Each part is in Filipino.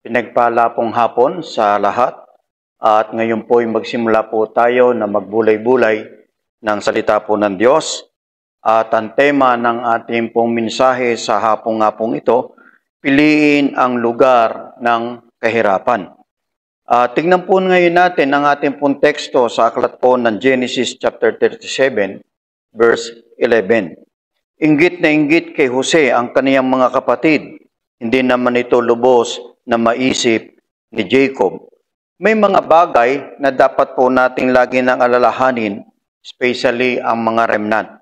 Pinagpala pong hapon sa lahat at ngayon po ay magsimula po tayo na magbulay-bulay ng salita po ng Diyos. At ang tema ng ating pong mensahe sa hapong nga pong ito, piliin ang lugar ng kahirapan. Tingnan po ngayon natin ang ating pong teksto sa aklat po ng Genesis chapter 37 verse 11. Inggit na inggit kay Jose ang kaniyang mga kapatid, hindi naman ito lubos na maisip ni Jacob. May mga bagay na dapat po nating lagi nang alalahanin, especially ang mga remnant.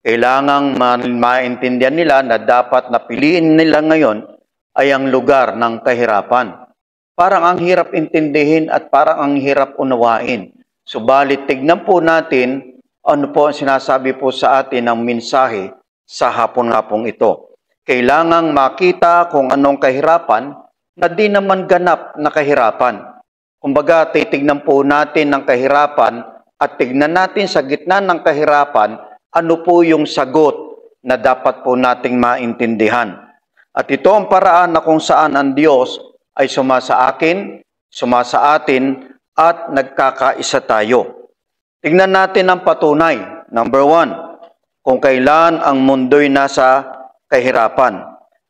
Kailangang maintindihan nila na dapat na piliin nila ngayon ay ang lugar ng kahirapan. Parang ang hirap intindihin at parang ang hirap unawain. Subalit tignan po natin ano po ang sinasabi po sa atin ng mensahe sa hapon nga pong ito. Kailangang makita kung anong kahirapan na di naman ganap na kahirapan. Kumbaga, titignan po natin ang kahirapan at tignan natin sa gitna ng kahirapan ano po yung sagot na dapat po nating maintindihan. At ito ang paraan na kung saan ang Diyos ay sumasa atin at nagkakaisa tayo. Tignan natin ang patunay. Number 1, kung kailan ang mundo'y nasa kahirapan.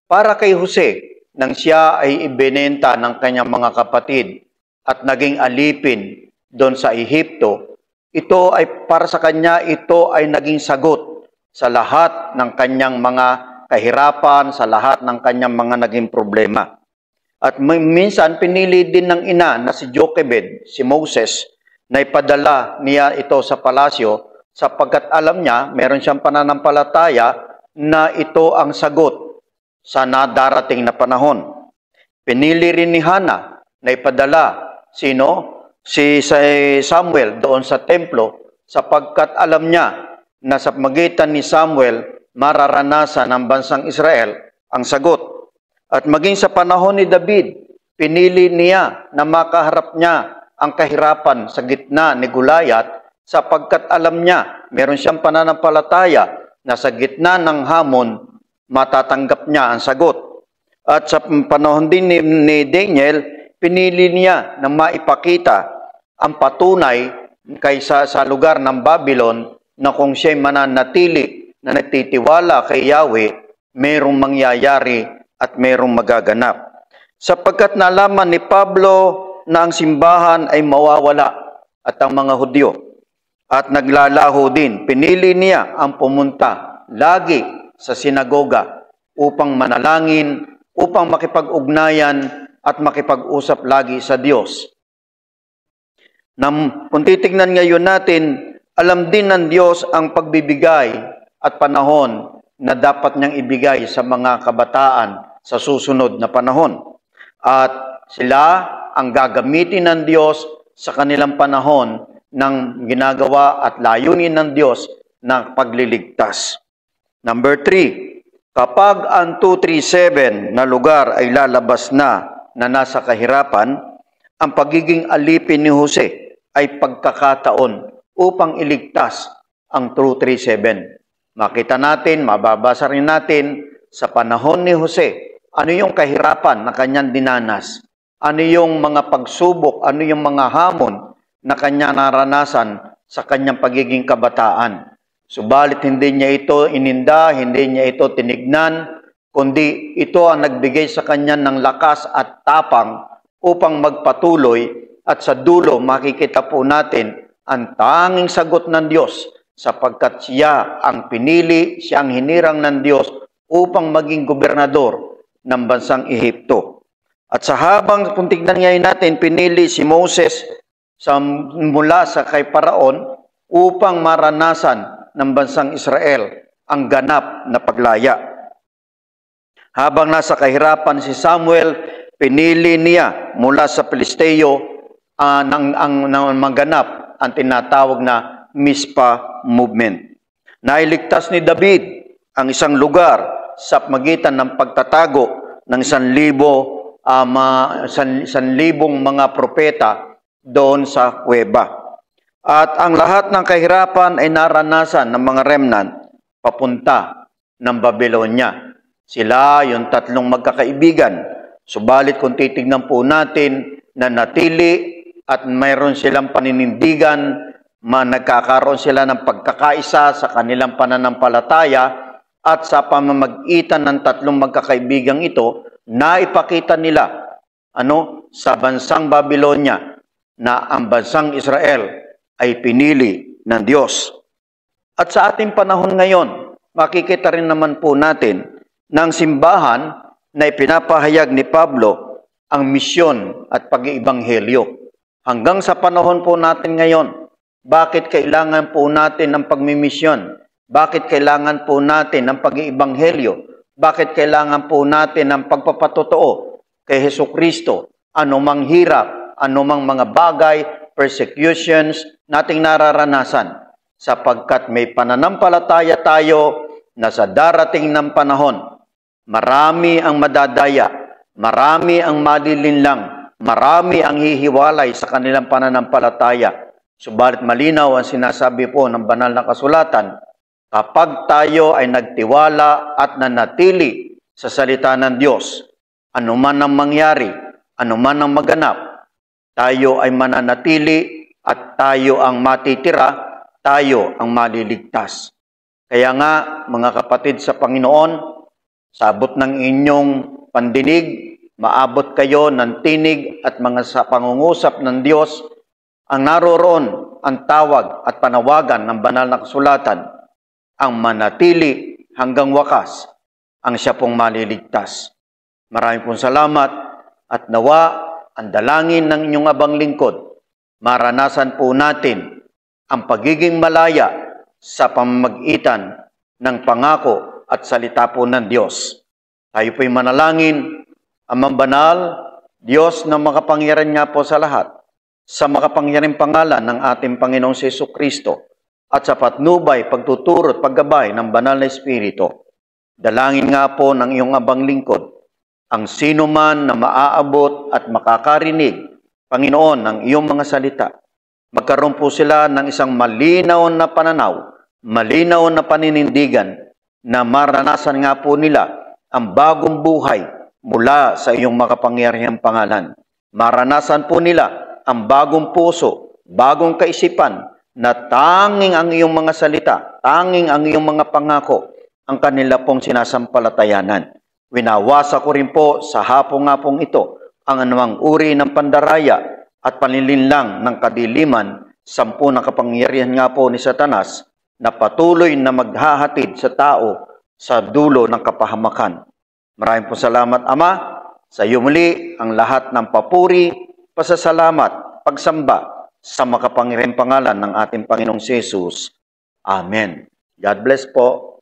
Para kay Jose, nang siya ay ibinenta ng kanyang mga kapatid at naging alipin doon sa Ehipto, ito ay para sa kanya, ito ay naging sagot sa lahat ng kanyang mga kahirapan, sa lahat ng kanyang mga naging problema. At minsan pinili din ng ina na si Jochebed, si Moses, na ipadala niya ito sa palasyo sapagkat alam niya, meron siyang pananampalataya na ito ang sagot sa nadarating na panahon. Pinili rin ni Hannah na ipadala si Samuel doon sa templo sapagkat alam niya na sa magitan ni Samuel mararanasan ng bansang Israel ang sagot. At maging sa panahon ni David, pinili niya na makaharap niya ang kahirapan sa gitna ni Goliath sapagkat alam niya, meron siyang pananampalataya na sa gitna ng hamon, matatanggap niya ang sagot. At sa panahon din ni Daniel, pinili niya na maipakita ang patunay kaysa sa lugar ng Babylon na kung siya'y mananatili na nagtitiwala kay Yahweh, mayroong mangyayari at mayroong magaganap. Sapagkat nalaman ni Pablo na ang simbahan ay mawawala at ang mga Hudyo at naglalaho din, pinili niya ang pumunta lagi sa sinagoga upang manalangin, upang makipag-ugnayan at makipag-usap lagi sa Diyos. Kung titignan ngayon natin, alam din ng Diyos ang pagbibigay at panahon na dapat niyang ibigay sa mga kabataan sa susunod na panahon. At sila ang gagamitin ng Diyos sa kanilang panahon ng ginagawa at layunin ng Diyos na pagliligtas. Number 3, kapag ang 237 na lugar ay lalabas na nasa kahirapan, ang pagiging alipin ni Jose ay pagkakataon upang iligtas ang 237. Makita natin, mababasa rin natin sa panahon ni Jose, ano yung kahirapan na kanyang dinanas, ano yung mga pagsubok, ano yung mga hamon na kanya naranasan sa kanyang pagiging kabataan. Subalit hindi niya ito ininda, hindi niya ito tinignan, kundi ito ang nagbigay sa kanya ng lakas at tapang upang magpatuloy at sa dulo makikita po natin ang tanging sagot ng Diyos sapagkat siya ang pinili, siya ang hinirang ng Diyos upang maging gobernador ng bansang Ehipto. At sa habang kung tignan ngayon natin, pinili si Moses mula sa kay Paraon upang maranasan ng bansang Israel ang ganap na paglaya. Habang nasa kahirapan si Samuel, pinili niya mula sa Pilisteo ang maganap ang tinatawag na Mizpah movement. Nailigtas ni David ang isang lugar sa magitan ng pagtatago ng 1,000 mga propeta doon sa kuweba. At ang lahat ng kahirapan ay naranasan ng mga remnant papunta ng Babylonia. Sila, yung tatlong magkakaibigan, Subalit kung titignan po natin na natili at mayroon silang paninindigan, nagkakaroon sila ng pagkakaisa sa kanilang pananampalataya at sa pamamagitan ng tatlong magkakaibigang ito, naipakita nila sa bansang Babylonia na ang bansang Israel ay pinili ng Diyos. At sa ating panahon ngayon, makikita rin naman po natin ng simbahan na ipinapahayag ni Pablo ang misyon at pag-iibanghelyo. Hanggang sa panahon po natin ngayon, bakit kailangan po natin ng pagmimisyon? Bakit kailangan po natin ng pag-iibanghelyo? Bakit kailangan po natin ng pagpapatotoo kay Hesukristo? Anumang hirap, anumang mga bagay, persecutions nating nararanasan. Sapagkat may pananampalataya tayo na sa darating ng panahon, marami ang madadaya, marami ang malilinlang, marami ang hihiwalay sa kanilang pananampalataya. Subalit malinaw ang sinasabi po ng banal na kasulatan, kapag tayo ay nagtiwala at nanatili sa salita ng Diyos, anuman ang mangyari, anuman ang maganap, tayo ay mananatili at tayo ang matitira, tayo ang maliligtas. Kaya nga, mga kapatid sa Panginoon, sa abot ng inyong pandinig, maabot kayo ng tinig at mga sa pangungusap ng Diyos, ang naroroon ang tawag at panawagan ng banal na kasulatan, ang manatili hanggang wakas, ang siya pong maliligtas. Maraming pong salamat at nawa ang dalangin ng inyong abang lingkod, maranasan po natin ang pagiging malaya sa pamamagitan ng pangako at salita po ng Diyos. Tayo po'y manalangin, Amang Banal, Diyos na makapangyarihan nga po sa lahat, sa makapangyarihang pangalan ng ating Panginoong Jesucristo, at sa patnubay, pagtuturo at paggabay ng Banal na Espiritu. Dalangin nga po ng iyong abang lingkod, ang sino man na maaabot at makakarinig, Panginoon, ng iyong mga salita, magkaroon po sila ng isang malinaw na pananaw, malinaw na paninindigan, na maranasan nga po nila ang bagong buhay mula sa iyong makapangyarihang pangalan. Maranasan po nila ang bagong puso, bagong kaisipan, na tanging ang iyong mga salita, tanging ang iyong mga pangako, ang kanila pong sinasampalatayanan. Winawasa ko rin po sa hapong nga pong ito, ang anumang uri ng pandaraya at panlilinlang ng kadiliman, sampu na kapangyarihan nga po ni Satanas, na patuloy na maghahatid sa tao sa dulo ng kapahamakan. Maraming po salamat, Ama. Sa iyo muli ang lahat ng papuri, pasasalamat, pagsamba sa makapangyarihang pangalan ng ating Panginoong Jesus. Amen. God bless po.